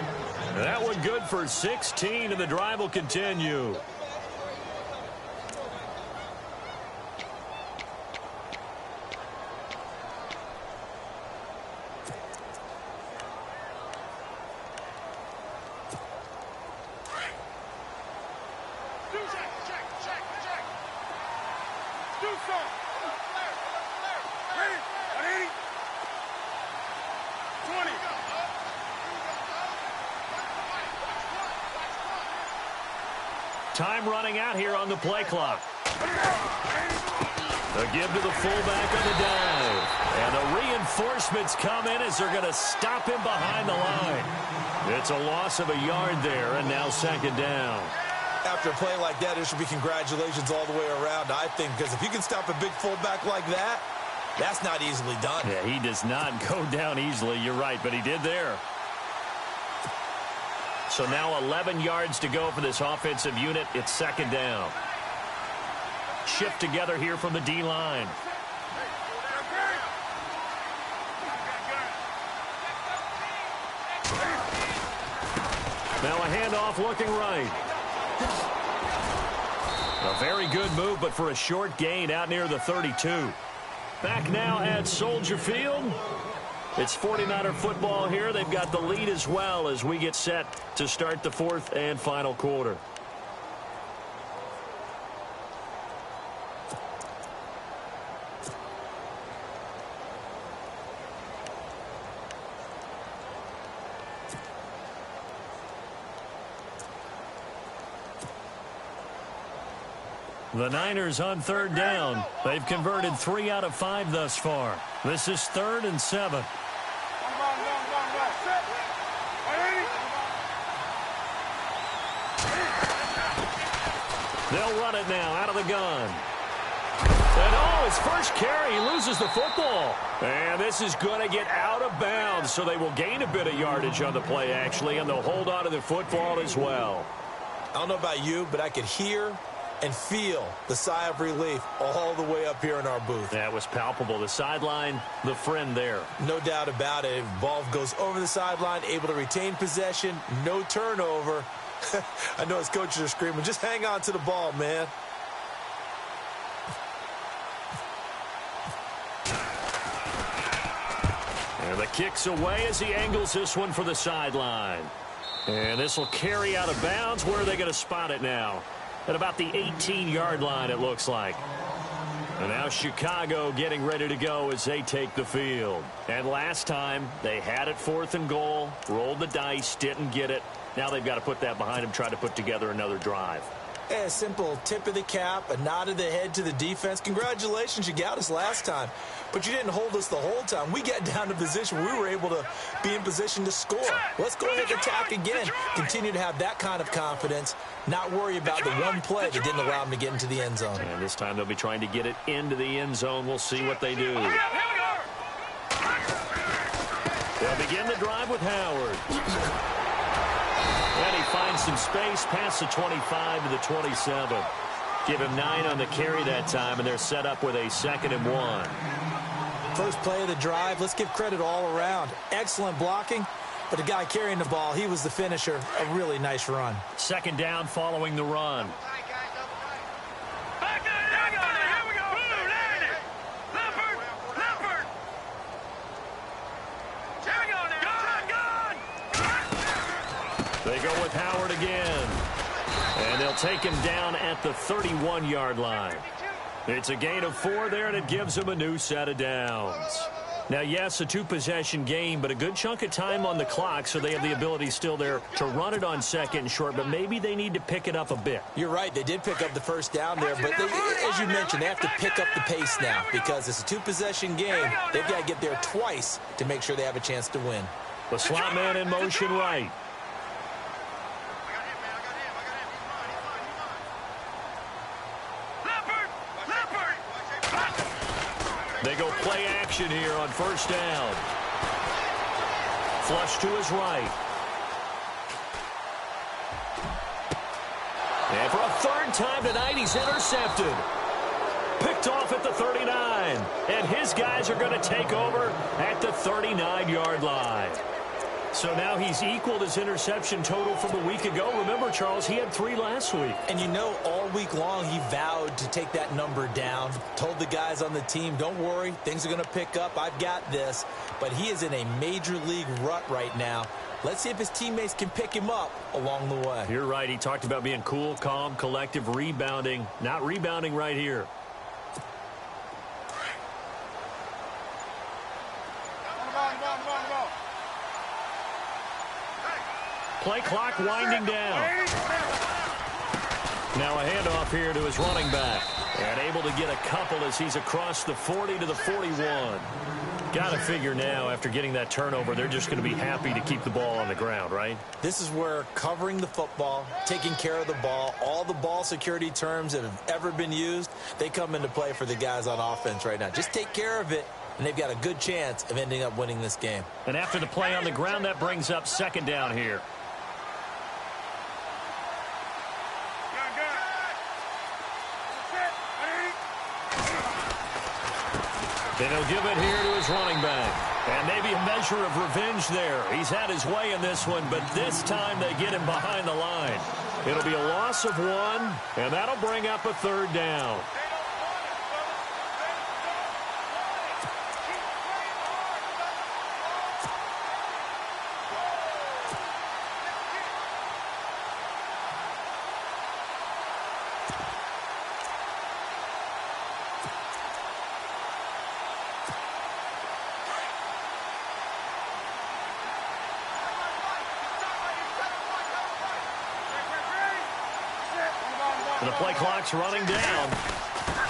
That one good for 16, and the drive will continue. Time running out here on the play clock. A give to the fullback on the dive. And the reinforcements come in as they're going to stop him behind the line. It's a loss of a yard there, and now 2nd down. After a play like that, there should be congratulations all the way around, I think, because if you can stop a big fullback like that, that's not easily done. Yeah, he does not go down easily. You're right, but he did there. So now 11 yards to go for this offensive unit. It's 2nd down. Shift together here from the D-line. Now a handoff looking right. A very good move, but for a short gain out near the 32. Back now at Soldier Field. It's 49er football here. They've got the lead as well as we get set to start the 4th and final quarter. The Niners on 3rd down. They've converted 3 out of 5 thus far. This is 3rd and 7. They'll run it now out of the gun. And oh, his first carry, he loses the football. And this is going to get out of bounds, so they will gain a bit of yardage on the play, actually, and they'll hold on to the football as well. I don't know about you, but I could hear and feel the sigh of relief all the way up here in our booth. That was palpable. The sideline, the friend there. No doubt about it. Ball goes over the sideline, able to retain possession, no turnover. I know his coaches are screaming, just hang on to the ball, man. And the kick's away as he angles this one for the sideline. And this will carry out of bounds. Where are they going to spot it now? At about the 18-yard line, it looks like. And now Chicago getting ready to go as they take the field. And last time, they had it 4th and goal, rolled the dice, didn't get it. Now they've got to put that behind them, try to put together another drive. A simple tip of the cap, a nod of the head to the defense. Congratulations, you got us last time. But you didn't hold us the whole time. We got down to position where we were able to be in position to score. Let's go ahead and attack again. Continue to have that kind of confidence, not worry about the one play that didn't allow them to get into the end zone. And this time they'll be trying to get it into the end zone. We'll see what they do. They'll begin the drive with Howard. And he finds some space past the 25 to the 27. Give him 9 on the carry that time, and they're set up with a 2nd and 1. First play of the drive, let's give credit all around. Excellent blocking, but the guy carrying the ball, he was the finisher. A really nice run. 2nd down following the run. They go with Howard again. And they'll take him down at the 31-yard line. It's a gain of 4 there, and it gives them a new set of downs. Now, yes, a 2-possession game, but a good chunk of time on the clock, so they have the ability still there to run it on 2nd and short, but maybe they need to pick it up a bit. You're right. They did pick up the first down there, but as you mentioned, they have to pick up the pace now because it's a 2-possession game. They've got to get there twice to make sure they have a chance to win. The slot man in motion right. They go play action here on 1st down. Flush to his right. And for a 3rd time tonight, he's intercepted. Picked off at the 39. And his guys are going to take over at the 39-yard line. So now he's equaled his interception total from a week ago. Remember, Charles, he had 3 last week. And you know, all week long he vowed to take that number down. Told the guys on the team, don't worry, things are going to pick up. I've got this. But he is in a major league rut right now. Let's see if his teammates can pick him up along the way. You're right. He talked about being cool, calm, collective, rebounding. Not rebounding right here. Play clock winding down. Now a handoff here to his running back. And able to get a couple as he's across the 40 to the 41. Got to figure now, after getting that turnover, they're just going to be happy to keep the ball on the ground, right? This is where covering the football, taking care of the ball, all the ball security terms that have ever been used, they come into play for the guys on offense right now. Just take care of it, and they've got a good chance of ending up winning this game. And after the play on the ground, that brings up 2nd down here. Then he'll give it here to his running back. And maybe a measure of revenge there. He's had his way in this one, but this time they get him behind the line. It'll be a loss of 1, and that'll bring up a 3rd down. The play clock's running down.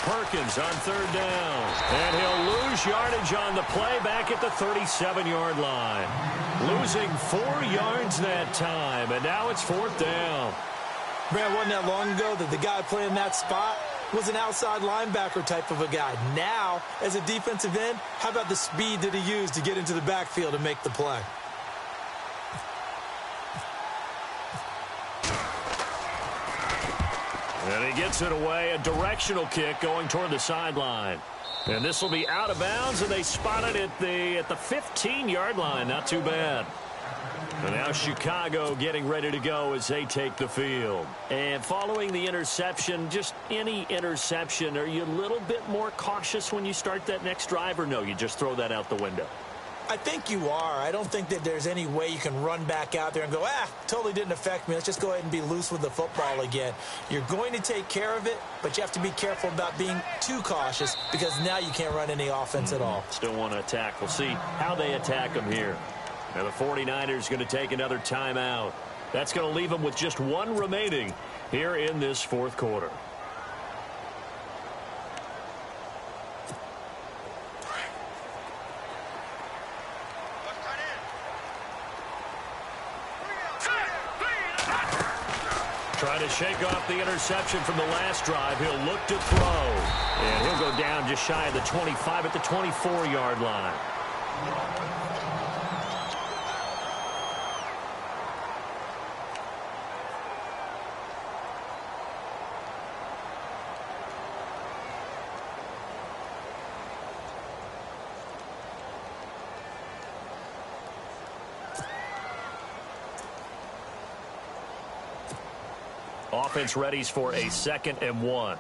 Perkins on 3rd down. And he'll lose yardage on the play back at the 37-yard line. Losing 4 yards that time, and now it's 4th down. Man, wasn't that long ago that the guy playing that spot was an outside linebacker type of a guy. Now, as a defensive end, how about the speed that he used to get into the backfield and make the play? And he gets it away, a directional kick going toward the sideline. And this will be out of bounds, and they spot it at the 15-yard line. Not too bad. And now Chicago getting ready to go as they take the field. And following the interception, just any interception, are you a little bit more cautious when you start that next drive, or no, you just throw that out the window? I think you are. I don't think that there's any way you can run back out there and go, totally didn't affect me. Let's just go ahead and be loose with the football again. You're going to take care of it, but you have to be careful about being too cautious because now you can't run any offense at all. Still want to attack. We'll see how they attack them here. Now the 49ers going to take another timeout. That's going to leave them with just 1 remaining here in this 4th quarter. Trying to shake off the interception from the last drive. He'll look to throw. And he'll go down just shy of the 25 at the 24-yard line. Offense readies for a 2nd and 1. Watch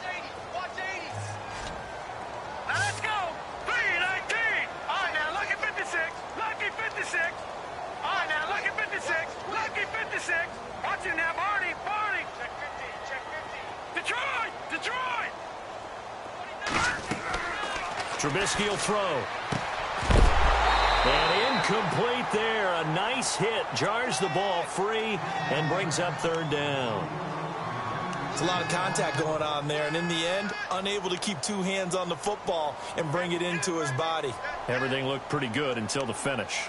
80. Watch 80. Now let's go. 3-19. All right, now, lucky 56. Lucky 56. All right, now, lucky 56. Lucky 56. Watch it now, Barney. Barney. Check 15. Check 15. Detroit. Detroit. Trubisky will throw. And incomplete there. A nice hit. Jars the ball free and brings up 3rd down. It's a lot of contact going on there, and in the end, unable to keep 2 hands on the football and bring it into his body. Everything looked pretty good until the finish.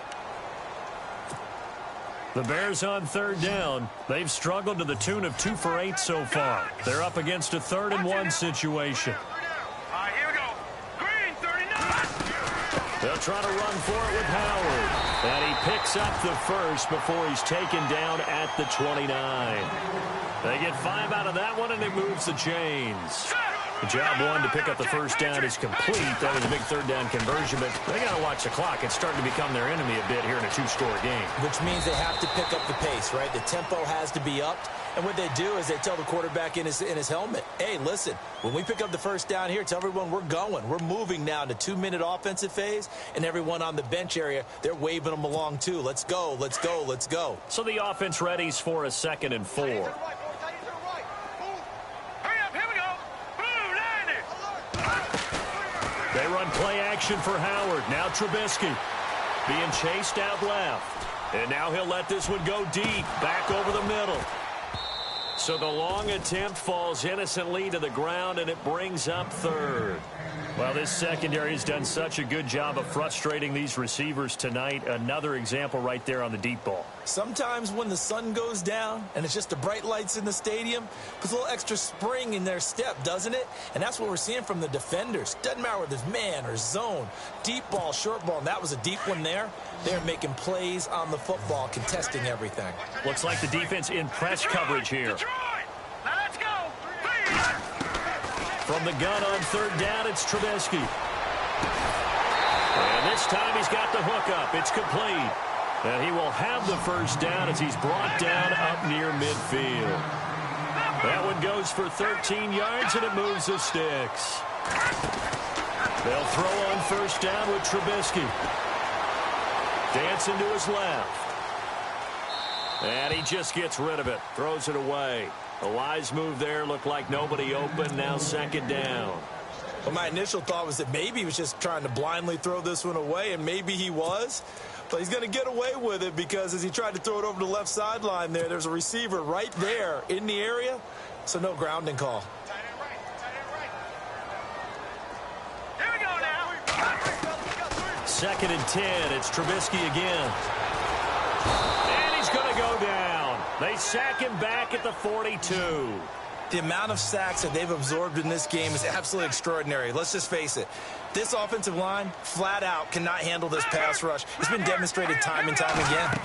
The Bears on 3rd down. They've struggled to the tune of 2 for 8 so far. They're up against a 3rd and 1 situation. All right, here we go. Green, 39. They'll try to run for it with Howard. And he picks up the first before he's taken down at the 29. They get 5 out of that one, and it moves the chains. The job 1 to pick up the first down is complete. That was a big 3rd down conversion, but they got to watch the clock. It's starting to become their enemy a bit here in a 2-score game. Which means they have to pick up the pace, right? The tempo has to be upped. And what they do is they tell the quarterback in his helmet, hey, listen, when we pick up the first down here, tell everyone we're going. We're moving now to 2-minute offensive phase, and everyone on the bench area, they're waving them along too. Let's go, let's go, let's go. So the offense readies for a 2nd and 4. They run play action for Howard. Now Trubisky being chased out left. And now he'll let this one go deep, back over the middle. So the long attempt falls innocently to the ground, and it brings up 3rd. Well, this secondary has done such a good job of frustrating these receivers tonight. Another example right there on the deep ball. Sometimes when the sun goes down and it's just the bright lights in the stadium, puts a little extra spring in their step, doesn't it? And that's what we're seeing from the defenders. Doesn't matter whether it's man or zone, deep ball, short ball, and that was a deep one there. They're making plays on the football, contesting everything. Looks like the defense in press coverage here. Now let's go. From the gun on 3rd down, it's Trubisky. And this time he's got the hook up. It's complete. And he will have the first down as he's brought down up near midfield. That one goes for 13 yards, and it moves the sticks. They'll throw on 1st down with Trubisky. Dancing to his left. And he just gets rid of it. Throws it away. A wise move there. Looked like nobody open. Now 2nd down. Well, my initial thought was that maybe he was just trying to blindly throw this one away, and maybe he was. But he's going to get away with it because as he tried to throw it over the left sideline there's a receiver right there in the area. So no grounding call. Here we go now. 2nd and 10. It's Trubisky again. And he's going to go down. They sack him back at the 42. The amount of sacks that they've absorbed in this game is absolutely extraordinary. Let's just face it. This offensive line, flat out, cannot handle this pass rush. It's been demonstrated time and time again.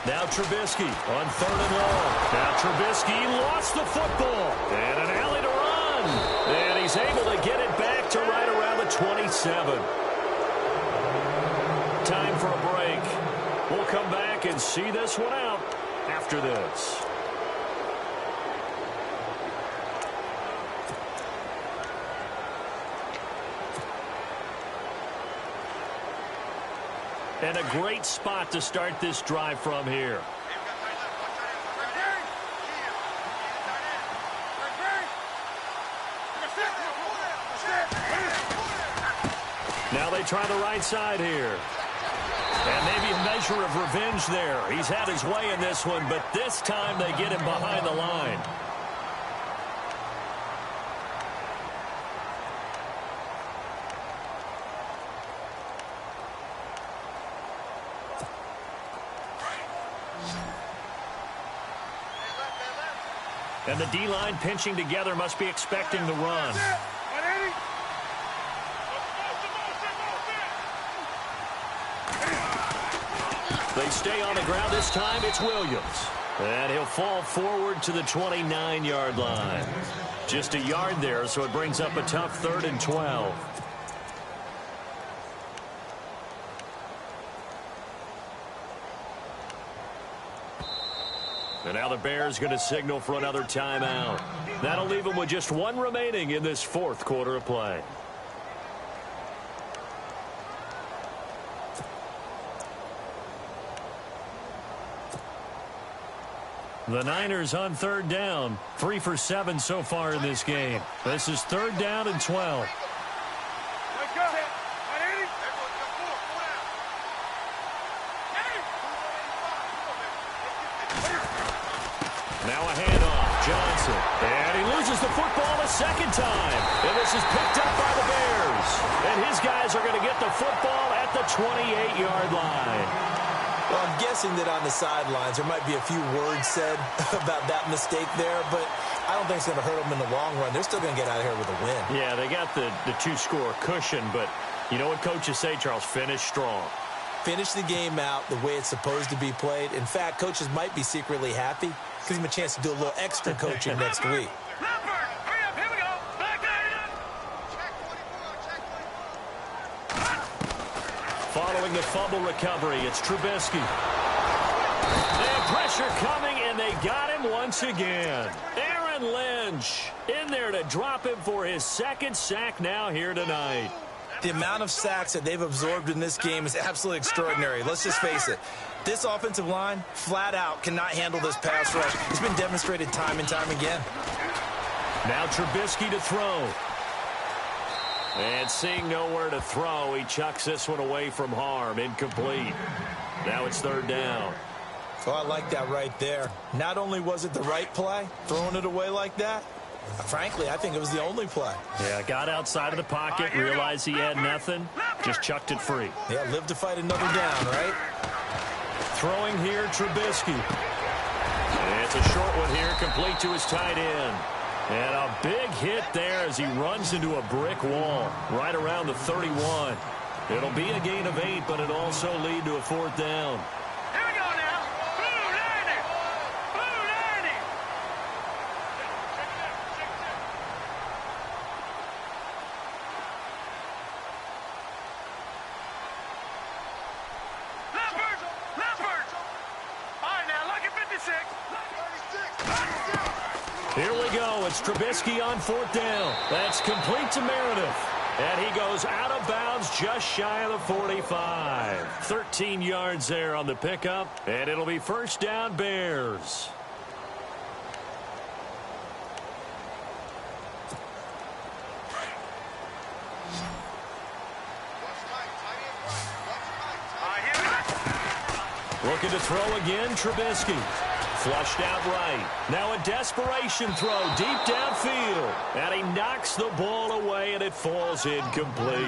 Now Trubisky on 3rd and long. Now Trubisky lost the football. And an alley to run. And he's able to get it back to right around the 27. Time for a break. We'll come back and see this one out after this. And a great spot to start this drive from here. Now they try the right side here. And maybe a measure of revenge there. He's had his way in this one, but this time they get him behind the line. And the D-line pinching together must be expecting the run. They stay on the ground. This time it's Williams. And he'll fall forward to the 29-yard line. Just a yard there, so it brings up a tough 3rd and 12. And now the Bears going to signal for another timeout. That'll leave them with just one remaining in this fourth quarter of play. The Niners on third down. 3 for 7 so far in this game. This is third down and 12. Now a handoff. Johnson. And he loses the football a second time. And this is picked up by the Bears. And his guys are going to get the football at the 28-yard line. Well, I'm guessing that on the sidelines there might be a few words said about that mistake there, but I don't think it's going to hurt them in the long run. They're still going to get out of here with a win. Yeah, they got the two-score cushion, but you know what coaches say, Charles? Finish strong. Finish the game out the way it's supposed to be played. In fact, coaches might be secretly happy. Gives them a chance to do a little extra coaching next week. Following the fumble recovery, it's Trubisky. And pressure coming, and they got him once again. Aaron Lynch in there to drop him for his second sack now here tonight. The amount of sacks that they've absorbed in this game is absolutely extraordinary. Let's just face it. This offensive line, flat out, cannot handle this pass rush. It's been demonstrated time and time again. Now Trubisky to throw. And seeing nowhere to throw, he chucks this one away from harm. Incomplete. Now it's third down. Oh, I like that right there. Not only was it the right play, throwing it away like that, frankly, I think it was the only play. Yeah, got outside of the pocket, realized he had nothing, just chucked it free. Yeah, live to fight another down, right? Throwing here, Trubisky. And it's a short one here, complete to his tight end. And a big hit there as he runs into a brick wall right around the 31. It'll be a gain of 8, but it'll also lead to a fourth down. Here we go now. Blue 90. Blue 90. Leopard. All right, now, lucky 56. Here we go. It's Trubisky on fourth down. That's complete to Meredith. And he goes out of bounds just shy of the 45. 13 yards there on the pickup. And it'll be first down, Bears. Looking to throw again, Trubisky. Flushed out right. Now a desperation throw deep downfield. And he knocks the ball away, and it falls incomplete.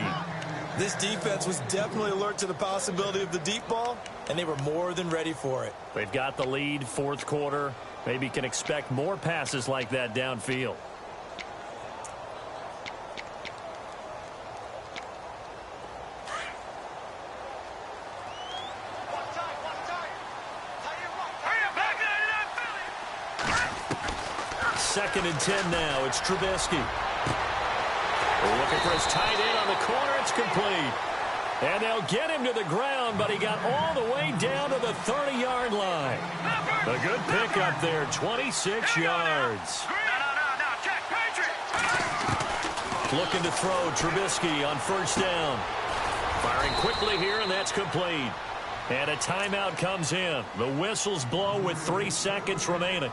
This defense was definitely alert to the possibility of the deep ball, and they were more than ready for it. They've got the lead, fourth quarter. Maybe can expect more passes like that downfield. Second and 10 now. It's Trubisky. Looking for his tight end on the corner. It's complete. And they'll get him to the ground, but he got all the way down to the 30-yard line. A good pickup there, 26 yards. Looking to throw, Trubisky on first down. Firing quickly here, and that's complete. And a timeout comes in. The whistles blow with 3 seconds remaining.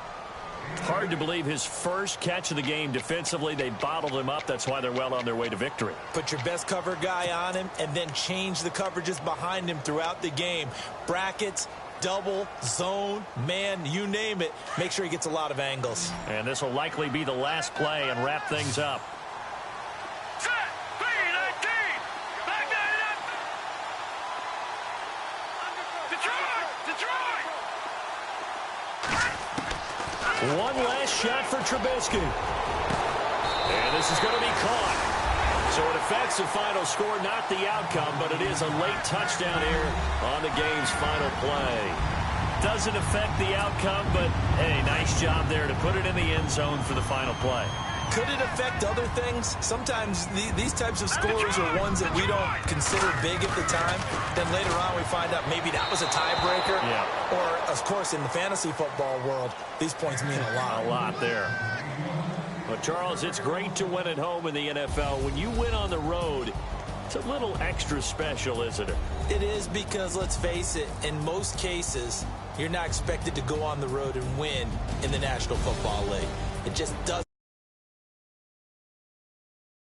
Hard to believe his first catch of the game defensively. They bottled him up. That's why they're well on their way to victory. Put your best cover guy on him and then change the coverages behind him throughout the game. Brackets, double, zone, man, you name it. Make sure he gets a lot of angles. And this will likely be the last play and wrap things up. One last shot for Trubisky. And this is going to be caught. So a defensive final score, not the outcome, but it is a late touchdown here on the game's final play. Doesn't affect the outcome, but hey, nice job there to put it in the end zone for the final play. Could it affect other things? Sometimes these types of scores are ones that we don't consider big at the time. Then later on we find out maybe that was a tiebreaker. Yeah. Or, of course, in the fantasy football world, these points mean a lot. A lot there. But, Charles, it's great to win at home in the NFL. When you win on the road, it's a little extra special, isn't it? It is, because, let's face it, in most cases, you're not expected to go on the road and win in the National Football League. It just doesn't.